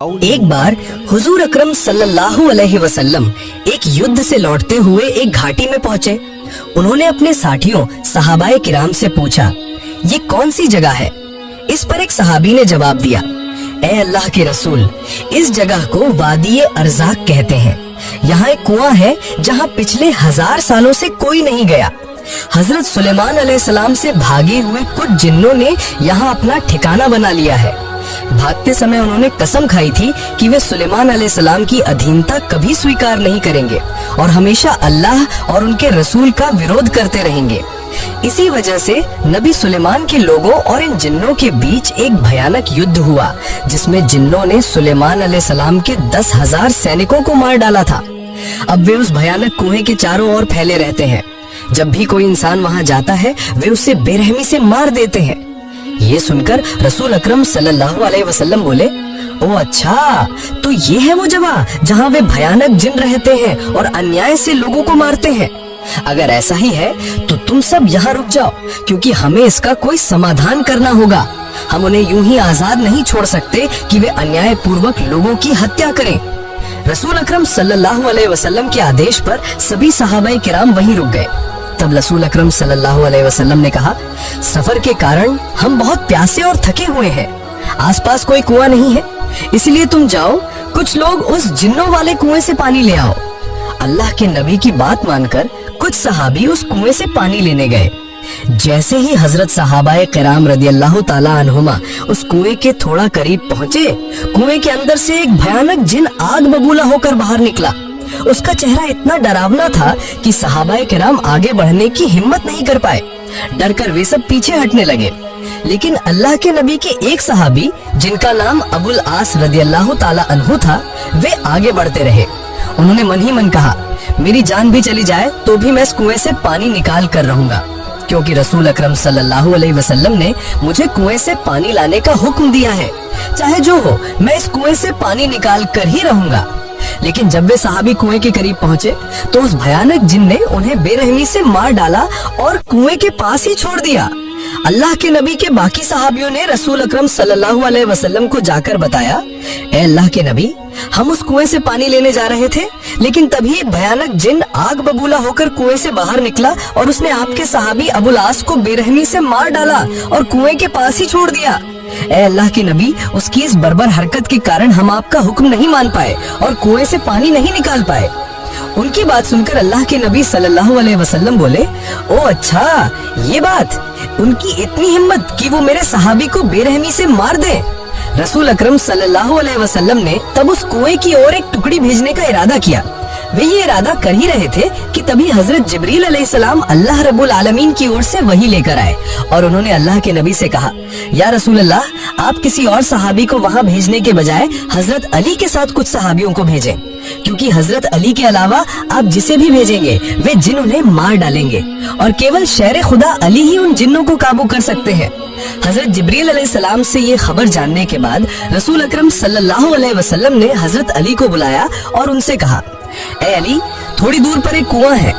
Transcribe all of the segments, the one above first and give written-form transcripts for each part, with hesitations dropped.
एक बार हुजूर अकरम सल्लल्लाहु अलैहि वसल्लम एक युद्ध से लौटते हुए एक घाटी में पहुंचे। उन्होंने अपने साथियों सहाबाए किराम से पूछा, ये कौन सी जगह है? इस पर एक सहाबी ने जवाब दिया, ए अल्लाह के रसूल, इस जगह को वादी अर्जाक कहते हैं। यहाँ एक कुआं है जहाँ पिछले 1000 सालों से कोई नहीं गया। हजरत सुलेमान अलैहिस्सलाम से भागे हुए कुछ जिन्नों ने यहाँ अपना ठिकाना बना लिया है। भागते समय उन्होंने कसम खाई थी कि वे सुलेमान अलैहिस्सलाम की अधीनता कभी स्वीकार नहीं करेंगे और हमेशा अल्लाह और उनके रसूल का विरोध करते रहेंगे। इसी वजह से नबी सुलेमान के लोगों और इन जिन्नों के बीच एक भयानक युद्ध हुआ, जिसमें जिन्नों ने सुलेमान अलैहिस्सलाम के 10,000 सैनिकों को मार डाला था। अब वे उस भयानक कुएं के चारों ओर फैले रहते हैं। जब भी कोई इंसान वहां जाता है वे उसे बेरहमी से मार देते हैं। ये सुनकर रसूल अकरम सल्लल्लाहु अलैहि वसल्लम बोले, ओ अच्छा, तो ये है वो जगह जहाँ वे भयानक जिन रहते हैं और अन्याय से लोगों को मारते हैं। अगर ऐसा ही है तो तुम सब यहाँ रुक जाओ, क्योंकि हमें इसका कोई समाधान करना होगा। हम उन्हें यूं ही आजाद नहीं छोड़ सकते कि वे अन्याय पूर्वक लोगों की हत्या करें। रसूल अकरम सल्लल्लाहु अलैहि वसल्लम के आदेश पर सभी सहाबाए किराम वहीं रुक गए। तब रसूल अकरम सल्लल्लाहु अलैहि वसल्लम ने कहा, सफर के कारण हम बहुत प्यासे और थके हुए हैं। आसपास कोई कुआं नहीं है, इसलिए तुम जाओ, कुछ लोग उस जिन्नों वाले कुएं से पानी ले आओ। अल्लाह के नबी की बात मानकर कुछ सहाबी उस कुएं से पानी लेने गए। जैसे ही हजरत सहाबाए किराम रदियल्लाहु ताला अन्हुमा उस कुएं के थोड़ा करीब पहुंचे, कुएं के अंदर से एक भयानक जिन आग बबूला होकर बाहर निकला। उसका चेहरा इतना डरावना था कि सहाबाए किराम आगे बढ़ने की हिम्मत नहीं कर पाए। डर कर वे सब पीछे हटने लगे। लेकिन अल्लाह के नबी के एक सहाबी, जिनका नाम अबुल आस रदियल्लाहु ताला अन्हु था, वे आगे बढ़ते रहे। उन्होंने मन ही मन कहा, मेरी जान भी चली जाए तो भी मैं इस कुएं से पानी निकाल कर रहूंगा, क्योंकि रसूल अकरम सल्लल्लाहु अलैहि वसल्लम ने मुझे कुएं से पानी लाने का हुक्म दिया है। चाहे जो हो, मैं इस कुएं से पानी निकाल कर ही रहूंगा। लेकिन जब वे सहाबी कुएं के करीब पहुंचे तो उस भयानक जिन ने उन्हें बेरहमी से मार डाला और कुएं के पास ही छोड़ दिया। अल्लाह के नबी के बाकी सहाबियों ने रसूल अकरम सल्लल्लाहु अलैहि वसल्लम को जाकर बताया, ए अल्लाह के नबी, हम उस कुएं से पानी लेने जा रहे थे, लेकिन तभी एक भयानक जिन आग बबूला होकर कुएं से बाहर निकला और उसने आपके सहाबी अबुल आस को बेरहमी से मार डाला और कुएं के पास ही छोड़ दिया। ए अल्लाह के नबी, उसकी इस बर्बर हरकत के कारण हम आपका हुक्म नहीं मान पाए और कुएं से पानी नहीं निकाल पाए। उनकी बात सुनकर अल्लाह के नबी सल्लल्लाहु अलैहि वसल्लम बोले, ओ अच्छा, ये बात, उनकी इतनी हिम्मत कि वो मेरे सहाबी को बेरहमी से मार दे। रसूल अकरम सल्लल्लाहु अलैहि वसल्लम ने तब उस कुएं की ओर एक टुकड़ी भेजने का इरादा किया। वे ये इरादा कर ही रहे थे कि तभी हजरत जिब्रील अलैहिस्सलाम अल्लाह रब्बुल आलमीन की ओर से वही लेकर आए और उन्होंने अल्लाह के नबी से कहा, या रसूल अल्लाह, आप किसी और सहाबी को वहाँ भेजने के बजाय हजरत अली के साथ कुछ सहाबियों को भेजें, क्योंकि हजरत अली के अलावा आप जिसे भी भेजेंगे वे जिन उन्हें मार डालेंगे और केवल शेर खुदा अली ही उन जिन्नों को काबू कर सकते हैं। हजरत जिब्रील अलैहिस्सलाम से ये खबर जानने के बाद रसूल अकरम सल्लल्लाहु अलैहि वसल्लम ने हजरत अली को बुलाया और उनसे कहा, ए अली, थोड़ी दूर पर एक कुआं है।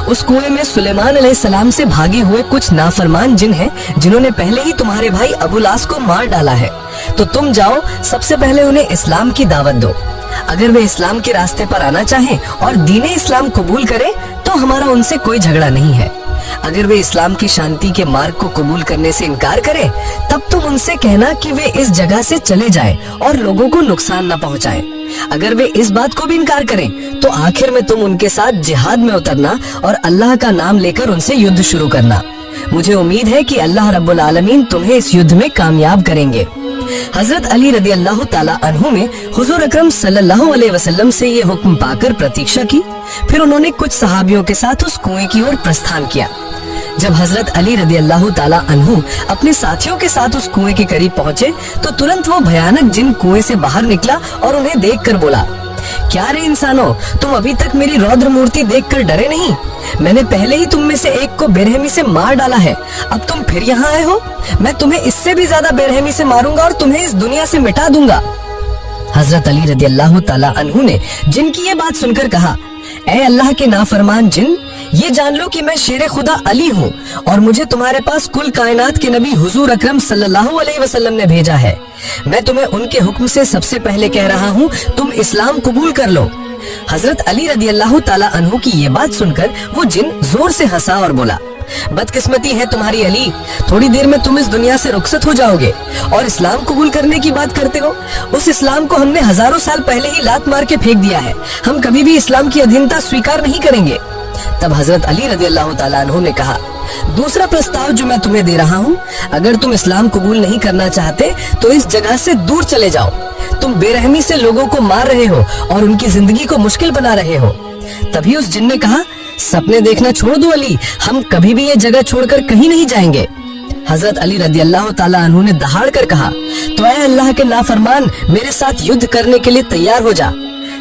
उस कुएं में सुलेमान अलैहिस्सलाम से भागे हुए कुछ नाफरमान जिन हैं, जिन्होंने पहले ही तुम्हारे भाई अबुल आस को मार डाला है। तो तुम जाओ, सबसे पहले उन्हें इस्लाम की दावत दो। अगर वे इस्लाम के रास्ते पर आना चाहें और दीने इस्लाम कबूल करें तो हमारा उनसे कोई झगड़ा नहीं है। अगर वे इस्लाम की शांति के मार्ग को कबूल करने से इनकार करें, तब तुम उनसे कहना कि वे इस जगह से चले जाएं और लोगों को नुकसान न पहुंचाएं। अगर वे इस बात को भी इनकार करें तो आखिर में तुम उनके साथ जिहाद में उतरना और अल्लाह का नाम लेकर उनसे युद्ध शुरू करना। मुझे उम्मीद है कि अल्लाह रब्बुल आलमीन तुम्हें इस युद्ध में कामयाब करेंगे। हजरत अली रदियल्लाहु ताला अन्हु में हुजूर अकरम सल्लल्लाहु अलैहि वसल्लम से ये हुक्म पाकर प्रतीक्षा की। फिर उन्होंने कुछ सहाबियों के साथ उस कुएं की ओर प्रस्थान किया। जब हजरत अली रदियल्लाहु ताला अन्हु अपने साथियों के साथ उस कुएं के करीब पहुंचे तो तुरंत वो भयानक जिन कुएं से बाहर निकला और उन्हें देखकर बोला, क्या रे इंसानों, तुम अभी तक मेरी रौद्र मूर्ति देखकर डरे नहीं? मैंने पहले ही तुम में से एक को बेरहमी से मार डाला है, अब तुम फिर यहाँ आए हो? मैं तुम्हें इससे भी ज्यादा बेरहमी से मारूंगा और तुम्हें इस दुनिया से मिटा दूंगा। हजरत अली रदियल्लाहु ताला अन्हु ने जिन की ये बात सुनकर कहा, ए अल्लाह के नाफरमान जिन, ये जान लो कि मैं शेर खुदा अली हूँ और मुझे तुम्हारे पास कुल कायनात के नबी हुजूर अकरम सल्लल्लाहु अलैहि वसल्लम ने भेजा है। मैं तुम्हें उनके हुक्म से सबसे पहले कह रहा हूँ, तुम इस्लाम कबूल कर लो। हजरत अली रदी अल्लाह ताला अन्हु की ये बात सुनकर वो जिन जोर से हंसा और बोला, बदकिस्मती है तुम्हारी अली, थोड़ी देर में तुम इस दुनिया से रुखसत हो जाओगे और इस्लाम कबूल करने की बात करते हो। उस इस्लाम को हमने हजारों साल पहले ही लात मार के फेंक दिया है। हम कभी भी इस्लाम की अधीनता स्वीकार नहीं करेंगे। तब हजरत अली रदी अल्लाह ताला अन्हु ने कहा, दूसरा प्रस्ताव जो मैं तुम्हें दे रहा हूँ, अगर तुम इस्लाम कबूल नहीं करना चाहते तो इस जगह से दूर चले जाओ। तुम बेरहमी से लोगों को मार रहे हो और उनकी जिंदगी को मुश्किल बना रहे हो। तभी उस जिन ने कहा, सपने देखना छोड़ दो अली, हम कभी भी ये जगह छोड़कर कहीं नहीं जाएंगे। हजरत अली रदी अल्लाह ताला अन्हु ने दहाड़ कर कहा, तो ऐ अल्लाह के नाफरमान, मेरे साथ युद्ध करने के लिए तैयार हो जा।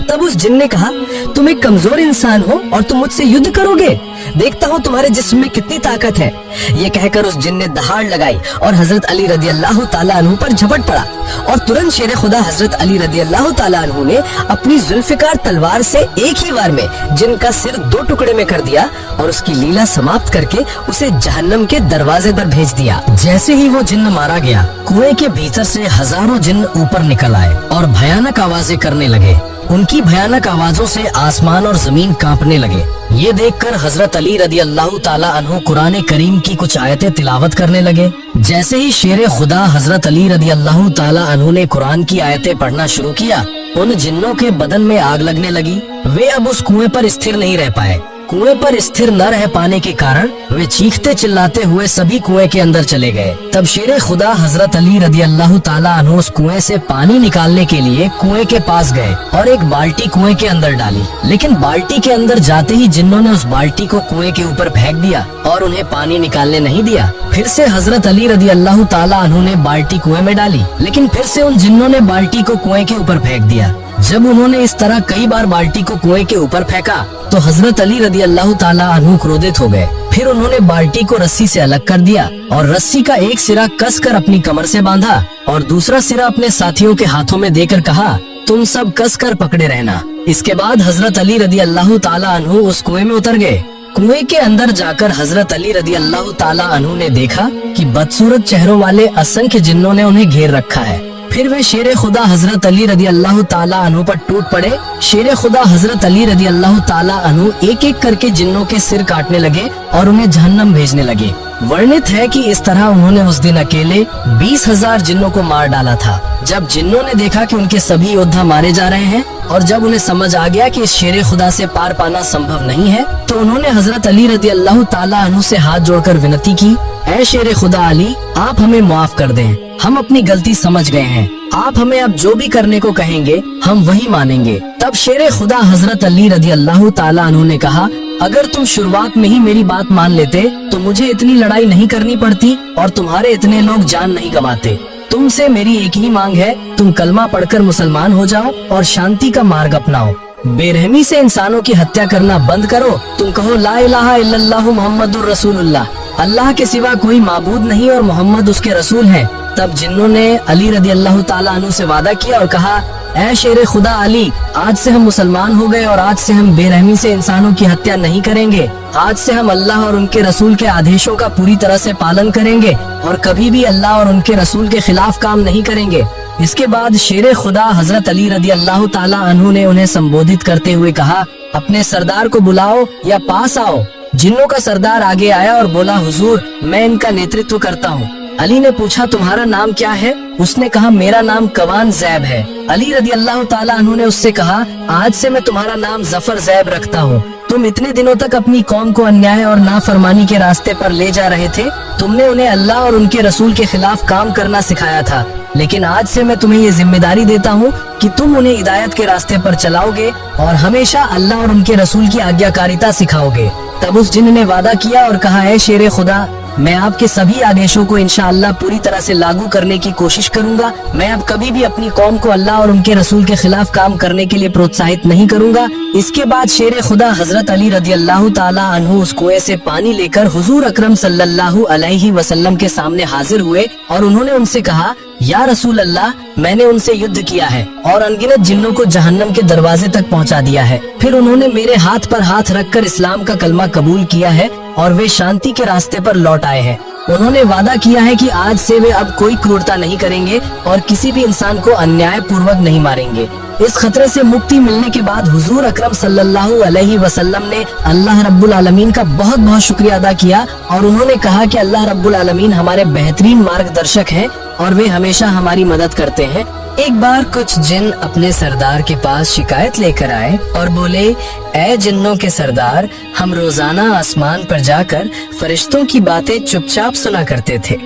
तब उस जिन ने कहा, तुम एक कमजोर इंसान हो और तुम मुझसे युद्ध करोगे, देखता हूँ तुम्हारे जिस्म में कितनी ताकत है। ये कहकर उस जिन ने दहाड़ लगाई और हजरत अली रदी अल्लाह ताला अन्हु पर झपट पड़ा और तुरंत शेर खुदा हजरत अली रदी अल्लाह ताला अन्हु ने अपनी जुल्फिकार तलवार से एक ही वार में जिन का सिर 2 टुकड़े में कर दिया और उसकी लीला समाप्त करके उसे जहन्नम के दरवाजे पर भेज दिया। जैसे ही वो जिन्न मारा गया, कुएं के भीतर से हजारों जिन्न ऊपर निकल आए और भयानक आवाजें करने लगे। उनकी भयानक आवाजों से आसमान और जमीन कांपने लगे। ये देखकर हजरत अली रदी अल्लाह ताला अन्हु कुरान करीम की कुछ आयतें तिलावत करने लगे। जैसे ही शेर खुदा हजरत अली रदी अल्लाह ताला अन्हु ने कुरान की आयतें पढ़ना शुरू किया, उन जिन्नों के बदन में आग लगने लगी। वे अब उस कुएं पर स्थिर नहीं रह पाए। कुएं पर स्थिर न रह पाने के कारण वे चीखते चिल्लाते हुए सभी कुएं के अंदर चले गए। तब शेर खुदा हजरत अली रदी अल्लाह ताला अन्हु उस कुएं से पानी निकालने के लिए कुएं के पास गए और एक बाल्टी कुएं के अंदर डाली, लेकिन बाल्टी के अंदर जाते ही जिन्नों ने उस बाल्टी को कुएं के ऊपर फेंक दिया और उन्हें पानी निकालने नहीं दिया। फिर से हजरत अली रदी अल्लाह ताला अन्हु ने बाल्टी कुएं में डाली, लेकिन फिर से उन जिन्नों ने बाल्टी को कुएं के ऊपर फेंक दिया। जब उन्होंने इस तरह कई बार बाल्टी को कुएं के ऊपर फेंका तो हजरत अली रदी अल्लाह ताला अन्हु क्रोधित हो गए। फिर उन्होंने बाल्टी को रस्सी से अलग कर दिया और रस्सी का एक सिरा कसकर अपनी कमर से बांधा और दूसरा सिरा अपने साथियों के हाथों में देकर कहा, तुम सब कसकर पकड़े रहना। इसके बाद हजरत अली रदी अल्लाह ताला अन्हु उस कुएं में उतर गए। कुएं के अंदर जाकर हजरत अली रदी अल्लाह ताला अन्हु ने देखा कि बदसूरत चेहरों वाले असंख्य जिन्नों ने उन्हें घेर रखा है। फिर वे शेर खुदा हजरत अली रदी अल्लाह ताला अन्हु पर टूट पड़े। शेर खुदा हजरत अली रदी अल्लाह ताला अन्हु एक एक करके जिन्नों के सिर काटने लगे और उन्हें जहन्नम भेजने लगे। वर्णित है कि इस तरह उन्होंने उस दिन अकेले 20,000 जिन्नों को मार डाला था। जब जिन्नों ने देखा कि उनके सभी योद्धा मारे जा रहे हैं और जब उन्हें समझ आ गया कि इस शेर खुदा से पार पाना संभव नहीं है, तो उन्होंने हजरत अली रदी अल्लाह ताला अन्हु से हाथ जोड़कर विनती की, ऐ शेर खुदा अली, आप हमें माफ कर दें, हम अपनी गलती समझ गए हैं। आप हमें अब जो भी करने को कहेंगे हम वही मानेंगे। तब शेर खुदा हजरत अली रदी अल्लाह ताला अन्हु ने कहा, अगर तुम शुरुआत में ही मेरी बात मान लेते तो मुझे इतनी लड़ाई नहीं करनी पड़ती और तुम्हारे इतने लोग जान नहीं गंवाते। तुमसे मेरी एक ही मांग है, तुम कलमा पढ़कर मुसलमान हो जाओ और शांति का मार्ग अपनाओ। बेरहमी से इंसानों की हत्या करना बंद करो। तुम कहो ला इलाहा इल्लल्लाहु मुहम्मदुर रसूलुल्लाह, अल्लाह के सिवा कोई माबूद नहीं और मोहम्मद उसके रसूल हैं। तब जिन्नों ने अली रदी अल्लाह ताला अन्हु से वादा किया और कहा, ऐ शेर खुदा अली, आज से हम मुसलमान हो गए और आज से हम बेरहमी से इंसानों की हत्या नहीं करेंगे। आज से हम अल्लाह और उनके रसूल के आदेशों का पूरी तरह से पालन करेंगे और कभी भी अल्लाह और उनके रसूल के खिलाफ काम नहीं करेंगे। इसके बाद शेर खुदा हजरत अली रदी अल्लाह ताला अन्हु ने उन्हें संबोधित करते हुए कहा, अपने सरदार को बुलाओ या पास आओ। जिन्नों का सरदार आगे आया और बोला, हुजूर, मैं इनका नेतृत्व करता हूँ। अली ने पूछा, तुम्हारा नाम क्या है? उसने कहा, मेरा नाम कवान जैब है। अली रदी अल्लाह ताला अन्हु ने उससे कहा, आज से मैं तुम्हारा नाम जफर जैब रखता हूँ। तुम इतने दिनों तक अपनी कौम को अन्याय और नाफरमानी के रास्ते पर ले जा रहे थे। तुमने उन्हें अल्लाह और उनके रसूल के खिलाफ काम करना सिखाया था, लेकिन आज से मैं तुम्हें ये जिम्मेदारी देता हूँ कि तुम उन्हें हिदायत के रास्ते पर चलाओगे और हमेशा अल्लाह और उनके रसूल की आज्ञाकारिता सिखाओगे। तब उस जिन्न ने वादा किया और कहा, है शेर खुदा, मैं आपके सभी आदेशों को इंशाअल्लाह पूरी तरह से लागू करने की कोशिश करूंगा। मैं अब कभी भी अपनी कौम को अल्लाह और उनके रसूल के खिलाफ काम करने के लिए प्रोत्साहित नहीं करूंगा। इसके बाद शेर खुदा हजरत अली रदी अल्लाह ताला अन्हु उस कुएं से पानी लेकर हुजूर अकरम सल्लल्लाहु अलैहि वसल्लम के सामने हाजिर हुए और उन्होंने उनसे कहा, या रसूल अल्लाह, मैंने उनसे युद्ध किया है और अनगिनत जिन्नों को जहन्नम के दरवाजे तक पहुंचा दिया है। फिर उन्होंने मेरे हाथ पर हाथ रखकर इस्लाम का कलमा कबूल किया है और वे शांति के रास्ते पर लौट आए हैं। उन्होंने वादा किया है कि आज से वे अब कोई क्रूरता नहीं करेंगे और किसी भी इंसान को अन्याय पूर्वक नहीं मारेंगे। इस खतरे से मुक्ति मिलने के बाद हुजूर अकरम सल्लल्लाहु अलैहि वसल्लम ने अल्लाह रब्बुल आलमीन का बहुत बहुत शुक्रिया अदा किया और उन्होंने कहा कि अल्लाह रब्बुल आलमीन हमारे बेहतरीन मार्गदर्शक हैं और वे हमेशा हमारी मदद करते हैं। एक बार कुछ जिन अपने सरदार के पास शिकायत लेकर आए और बोले, ऐ जिन्नों के सरदार, हम रोजाना आसमान पर जाकर फरिश्तों की बातें चुपचाप सुना करते थे।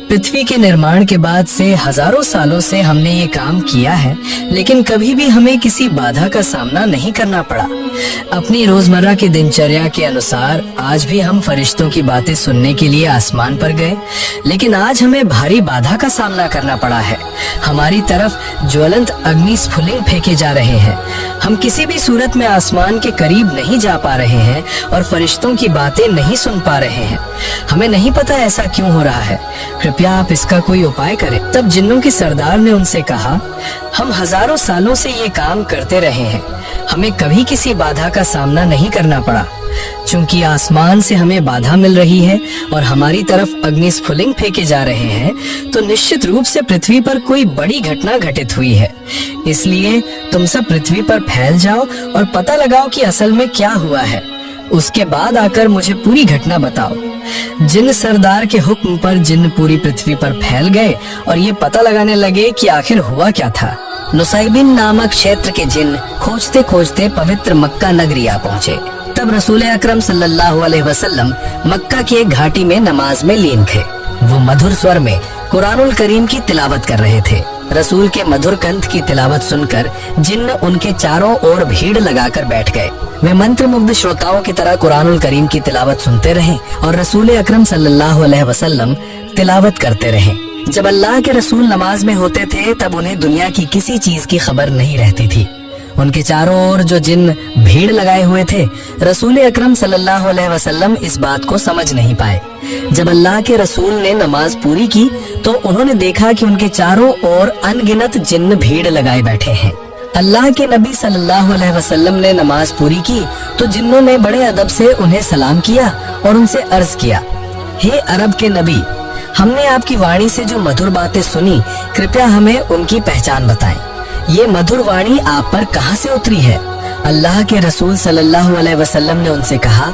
पृथ्वी के निर्माण के बाद से हजारों सालों से हमने ये काम किया है, लेकिन कभी भी हमें किसी बाधा का सामना नहीं करना पड़ा। अपनी रोजमर्रा की दिनचर्या के अनुसार आज भी हम फरिश्तों की बातें सुनने के लिए आसमान पर गए, लेकिन आज हमें भारी बाधा का सामना करना पड़ा है। हमारी तरफ ज्वलंत अग्नि स्फुलिंग फेंके जा रहे हैं। हम किसी भी सूरत में आसमान के करीब नहीं जा पा रहे हैं और फरिश्तों की बातें नहीं सुन पा रहे हैं। हमें नहीं पता ऐसा क्यों हो रहा है, कृपया आप इसका कोई उपाय करें। तब जिन्नों के सरदार ने उनसे कहा, हम हजारों सालों से ये काम करते रहे हैं, हमें कभी किसी बाधा का सामना नहीं करना पड़ा। चूंकि आसमान से हमें बाधा मिल रही है और हमारी तरफ अग्नि स्फुलिंग फेंके जा रहे हैं, तो निश्चित रूप से पृथ्वी पर कोई बड़ी घटना घटित हुई है। इसलिए तुम सब पृथ्वी पर फैल जाओ और पता लगाओ कि असल में क्या हुआ है। उसके बाद आकर मुझे पूरी घटना बताओ। जिन सरदार के हुक्म पर जिन पूरी पृथ्वी पर फैल गए और ये पता लगाने लगे कि आखिर हुआ क्या था। नुसैबिन नामक क्षेत्र के जिन खोजते खोजते पवित्र मक्का नगरी आ पहुँचे। तब रसूल अकरम सल्लल्लाहु अलैहि वसल्लम मक्का की एक घाटी में नमाज में लीन थे। वो मधुर स्वर में कुरानुल करीम की तिलावत कर रहे थे। रसूल के मधुर कंठ की तिलावत सुनकर जिन्न उनके चारों ओर भीड़ लगाकर बैठ गए। वे मंत्रमुग्ध श्रोताओं की तरह कुरानुल करीम की तिलावत सुनते रहे और रसूल अकरम सल्लल्लाहु अलैहि वसल्लम तिलावत करते रहे। जब अल्लाह के रसूल नमाज में होते थे तब उन्हें दुनिया की किसी चीज की खबर नहीं रहती थी। उनके चारों ओर जो जिन भीड़ लगाए हुए थे, रसूल अकरम सल्लल्लाहु अलैहि वसल्लम इस बात को समझ नहीं पाए। जब अल्लाह के रसूल ने नमाज पूरी की तो उन्होंने देखा कि उनके चारों ओर अनगिनत जिन्न भीड़ लगाए बैठे हैं। अल्लाह के नबी सल्लल्लाहु अलैहि वसल्लम ने नमाज पूरी की तो जिन्नों ने बड़े अदब से उन्हें सलाम किया और उनसे अर्ज किया, हे अरब के नबी, हमने आपकी वाणी से जो मधुर बातें सुनी, कृपया हमें उनकी पहचान बताएं। ये मधुर वाणी आप पर कहाँ से उतरी है? अल्लाह के रसूल सल्लल्लाहु अलैहि वसल्लम ने उनसे कहा,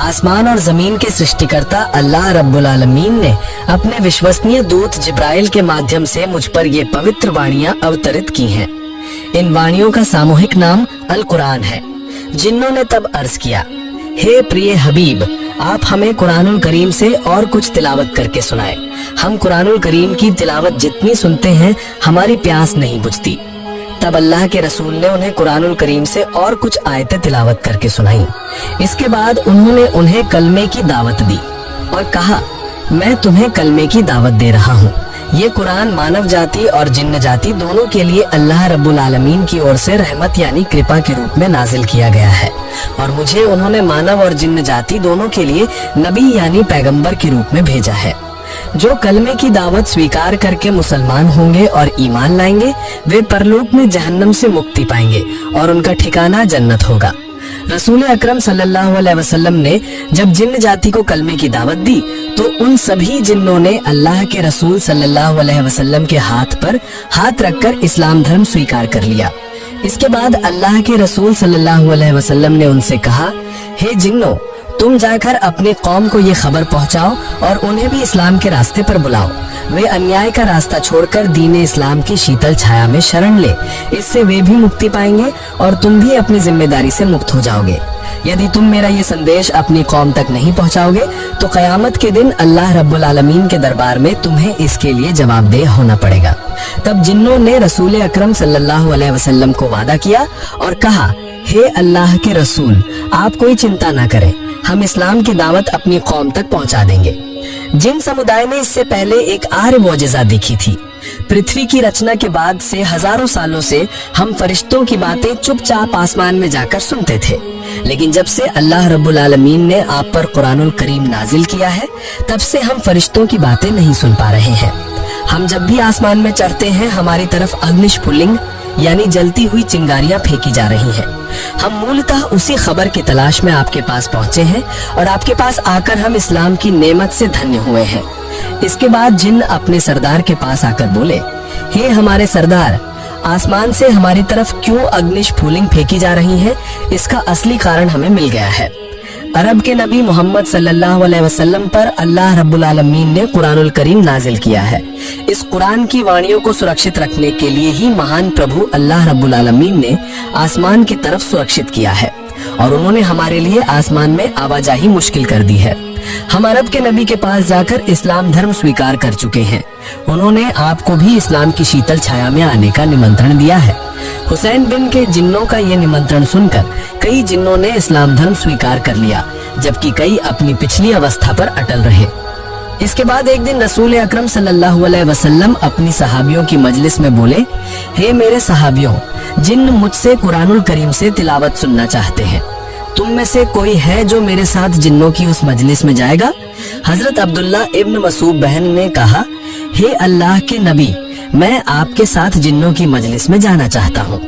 आसमान और जमीन के सृष्टिकर्ता अल्लाह रब्बुल आलमीन ने अपने विश्वसनीय दूत जिब्राइल के माध्यम से मुझ पर ये पवित्र वाणियां अवतरित की हैं। इन वाणियों का सामूहिक नाम अल कुरान है। जिन्नों ने तब अर्ज किया, हे प्रिय हबीब, आप हमें कुरानुल करीम से और कुछ तिलावत करके सुनाएं। हम कुरानुल करीम की तिलावत जितनी सुनते हैं हमारी प्यास नहीं बुझती। तब अल्लाह के रसूल ने उन्हें कुरानुल करीम से और कुछ आयतें तिलावत करके सुनाई। इसके बाद उन्होंने उन्हें कलमे की दावत दी और कहा, मैं तुम्हें कलमे की दावत दे रहा हूँ। ये कुरान मानव जाति और जिन्न जाति दोनों के लिए अल्लाह रब्बुल आलमीन की ओर से रहमत यानी कृपा के रूप में नाजिल किया गया है और मुझे उन्होंने मानव और जिन्न जाति दोनों के लिए नबी यानी पैगंबर के रूप में भेजा है। जो कलमे की दावत स्वीकार करके मुसलमान होंगे और ईमान लाएंगे, वे परलोक में जहन्नम से मुक्ति पाएंगे और उनका ठिकाना जन्नत होगा। रसूल अकरम सल्लल्लाहु अलैहि वसल्लम ने जब जिन्न जाति को कलमे की दावत दी तो उन सभी जिन्नों ने अल्लाह के रसूल सल्लल्लाहु अलैहि वसल्लम के हाथ पर हाथ रखकर इस्लाम धर्म स्वीकार कर लिया। इसके बाद अल्लाह के रसूल सल्लल्लाहु अलैहि वसल्लम ने उनसे कहा, हे जिन्नों, तुम जाकर अपनी कौम को ये खबर पहुंचाओ और उन्हें भी इस्लाम के रास्ते पर बुलाओ। वे अन्याय का रास्ता छोड़कर दीन इस्लाम की शीतल छाया में शरण ले। इससे वे भी मुक्ति पाएंगे और तुम भी अपनी जिम्मेदारी से मुक्त हो जाओगे। यदि तुम मेरा ये संदेश अपनी कौम तक नहीं पहुंचाओगे तो कयामत के दिन अल्लाह रब्बुल आलमीन के दरबार में तुम्हें इसके लिए जवाबदेह होना पड़ेगा। तब जिन्नों ने रसूल अकरम सल्लल्लाहु अलैहि वसल्लम को वादा किया और कहा, हे अल्लाह के रसूल, आप कोई चिंता न करें, हम इस्लाम की दावत अपनी कौम तक पहुंचा देंगे। जिन समुदाय ने इससे पहले एक आर्य मौजिज़ा देखी थी। पृथ्वी की रचना के बाद से हजारों सालों से हम फरिश्तों की बातें चुपचाप आसमान में जाकर सुनते थे, लेकिन जब से अल्लाह रब्बुल आलमीन ने आप पर कुरानुल करीम नाजिल किया है, तब से हम फरिश्तों की बातें नहीं सुन पा रहे हैं। हम जब भी आसमान में चढ़ते हैं हमारी तरफ अग्निस्फुलिंग यानी जलती हुई चिंगारियां फेंकी जा रही हैं। हम मूलतः उसी खबर की तलाश में आपके पास पहुंचे हैं और आपके पास आकर हम इस्लाम की नेमत से धन्य हुए हैं। इसके बाद जिन्न अपने सरदार के पास आकर बोले, हे हमारे सरदार, आसमान से हमारी तरफ क्यों अग्निस्फुलिंग फेंकी जा रही है, इसका असली कारण हमें मिल गया है। अरब के नबी मोहम्मद सल्लल्लाहु अलैहि वसल्लम पर अल्लाह रब्बुल आलमीन ने कुरानुल करीम नाजिल किया है। इस कुरान की वाणियों को सुरक्षित रखने के लिए ही महान प्रभु अल्लाह रब्बुल आलमीन ने आसमान की तरफ सुरक्षित किया है और उन्होंने हमारे लिए आसमान में आवाजाही मुश्किल कर दी है। हम अरब के नबी के पास जाकर इस्लाम धर्म स्वीकार कर चुके हैं। उन्होंने आपको भी इस्लाम की शीतल छाया में आने का निमंत्रण दिया है। हुसैन बिन के जिन्नों का ये निमंत्रण सुनकर कई जिन्नों ने इस्लाम धर्म स्वीकार कर लिया, जबकि कई अपनी पिछली अवस्था पर अटल रहे। इसके बाद एक दिन रसूल अकरम सल्लल्लाहु अलैहि वसल्लम अपनी सहाबियों की मजलिस में बोले, हे मेरे सहाबियों, जिन्न मुझसे कुरानुल करीम से तिलावत सुनना चाहते हैं। तुम में से कोई है जो मेरे साथ जिन्नों की उस मजलिस में जाएगा? हजरत अब्दुल्ला इब्न मसूद बहन ने कहा, हे अल्लाह के नबी, मैं आपके साथ जिन्नों की मजलिस में जाना चाहता हूँ।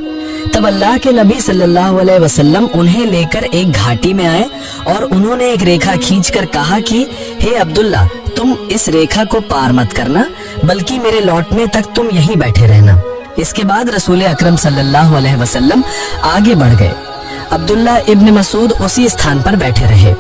तब अल्लाह के नबी सल्लल्लाहु अलैहि वसल्लम उन्हें लेकर एक घाटी में आए और उन्होंने एक रेखा खींचकर कहा कि हे अब्दुल्ला, तुम इस रेखा को पार मत करना, बल्कि मेरे लौटने तक तुम यहीं बैठे रहना। इसके बाद रसूल अकरम सल्लल्लाहु अलैहि वसल्लम आगे बढ़ गए। अब्दुल्ला इब्न मसूद उसी स्थान पर बैठे रहे।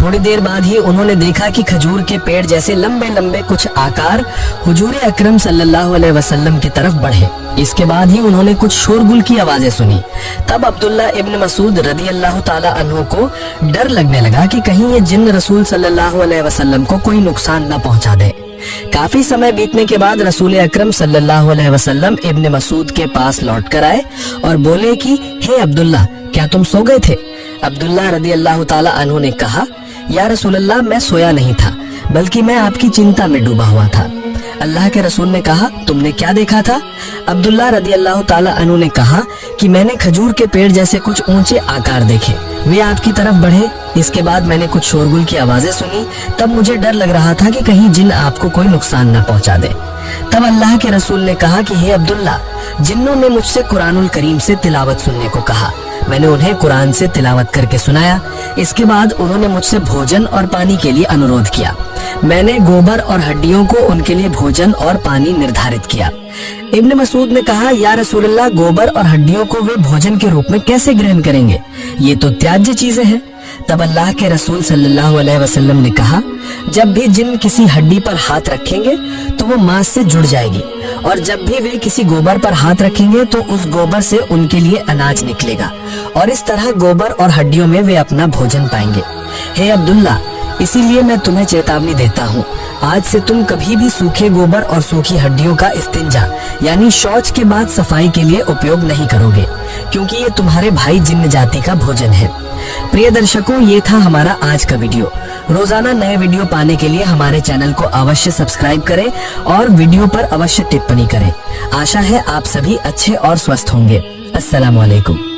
थोड़ी देर बाद ही उन्होंने देखा कि खजूर के पेड़ जैसे लंबे लंबे कुछ आकार हुजूर अकरम सल्लल्लाहु अलैहि वसल्लम की तरफ बढ़े। इसके बाद ही उन्होंने कुछ शोरगुल की आवाजें सुनी। तब अब्दुल्ला इब्न मसूद रदी अल्लाह ताला अन्हु को डर लगने लगा कि कहीं ये जिन्न रसूल सल्लल्लाहु अलैहि वसल्लम को कोई नुकसान न पहुंचा दे। काफी समय बीतने के बाद रसूल अकरम सल्लल्लाहु अलैहि वसल्लम इब्न मसूद के पास लौट कर आए और बोले कि हे अब्दुल्ला, क्या तुम सो गए थे? अब्दुल्ला रदी अल्लाह ताला अन्हु ने कहा, या रसूलल्लाह, मैं सोया नहीं था, बल्कि मैं आपकी चिंता में डूबा हुआ था। अल्लाह के रसूल ने कहा, तुमने क्या देखा था? अब्दुल्ला रदी अल्लाह ताला अन्हु ने कहा कि मैंने खजूर के पेड़ जैसे कुछ ऊंचे आकार देखे, वे आपकी तरफ बढ़े। इसके बाद मैंने कुछ शोरगुल की आवाजें सुनी। तब मुझे डर लग रहा था कि कहीं जिन्न आपको कोई नुकसान न पहुंचा दे। तब अल्लाह के रसूल ने कहा कि हे अब्दुल्ला, जिन्नों ने मुझसे कुरानुल करीम से तिलावत सुनने को कहा। मैंने उन्हें कुरान से तिलावत करके सुनाया। इसके बाद उन्होंने मुझसे भोजन और पानी के लिए अनुरोध किया। मैंने गोबर और हड्डियों को उनके लिए भोजन और पानी निर्धारित किया। इब्न मसूद ने कहा, या रसूलल्लाह, गोबर और हड्डियों को वे भोजन के रूप में कैसे ग्रहण करेंगे? ये तो त्याज्य चीजें हैं। तब अल्लाह के रसूल सल्लल्लाहु अलैहि वसल्लम ने कहा, जब भी जिन किसी हड्डी पर हाथ रखेंगे तो वो मांस से जुड़ जाएगी, और जब भी वे किसी गोबर पर हाथ रखेंगे तो उस गोबर से उनके लिए अनाज निकलेगा, और इस तरह गोबर और हड्डियों में वे अपना भोजन पाएंगे। हे अब्दुल्ला, इसीलिए मैं तुम्हें चेतावनी देता हूँ, आज से तुम कभी भी सूखे गोबर और सूखी हड्डियों का इस्तिंजा यानी शौच के बाद सफाई के लिए उपयोग नहीं करोगे, क्योंकि ये तुम्हारे भाई जिन्न जाति का भोजन है। प्रिय दर्शकों, ये था हमारा आज का वीडियो। रोजाना नए वीडियो पाने के लिए हमारे चैनल को अवश्य सब्सक्राइब करें और वीडियो पर अवश्य टिप्पणी करें। आशा है आप सभी अच्छे और स्वस्थ होंगे। अस्सलामु अलैकुम।